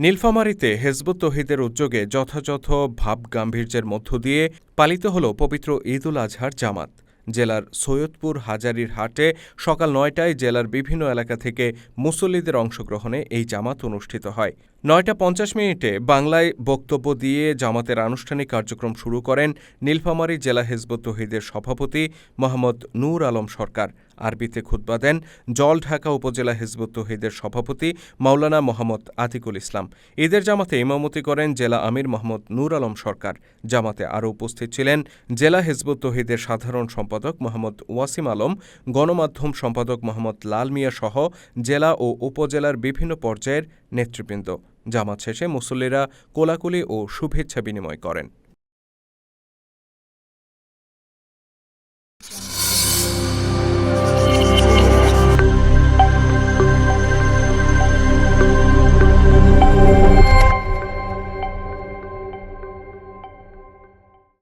নীলফামারীতে Hizb ut তৌহিদের উদ্যোগে যথাযথ ভাবগাম্ভীর্যের মধ্য দিয়ে পালিত হল পবিত্র ঈদুল আজহার জামাত। জেলার সৈয়দপুর হাজারীর হাটে সকাল ৯টায় জেলার বিভিন্ন এলাকা থেকে মুসল্লিদের অংশগ্রহণে এই জামাত অনুষ্ঠিত হয়। ৯টা ৫০ বাংলায় বক্তব্য দিয়ে জামাতের আনুষ্ঠানিক কার্যক্রম শুরু করেন নীলফামারী জেলা হিজবুত তৌহিদের সভাপতি মোহাম্মদ নূর আলম সরকার। আরবিতে খুতবা দেন জলঢাকা উপজেলা হিজবুত তৌহিদের সভাপতি মাওলানা মোহাম্মদ আতিকুল ইসলাম। ঈদের জামাতে ইমামতি করেন জেলা আমির মোহাম্মদ নূর আলম সরকার। জামাতে আরও উপস্থিত ছিলেন জেলা হিজবুত তৌহিদের সাধারণ সম্পাদক মোহাম্মদ ওয়াসিম আলম, গণমাধ্যম সম্পাদক মোহাম্মদ লাল মিয়া সহ জেলা ও উপজেলার বিভিন্ন পর্যায়ের নেতৃবৃন্দ। জামাত শেষে মুসল্লিরা কোলাকুলি ও শুভেচ্ছা বিনিময় করেন।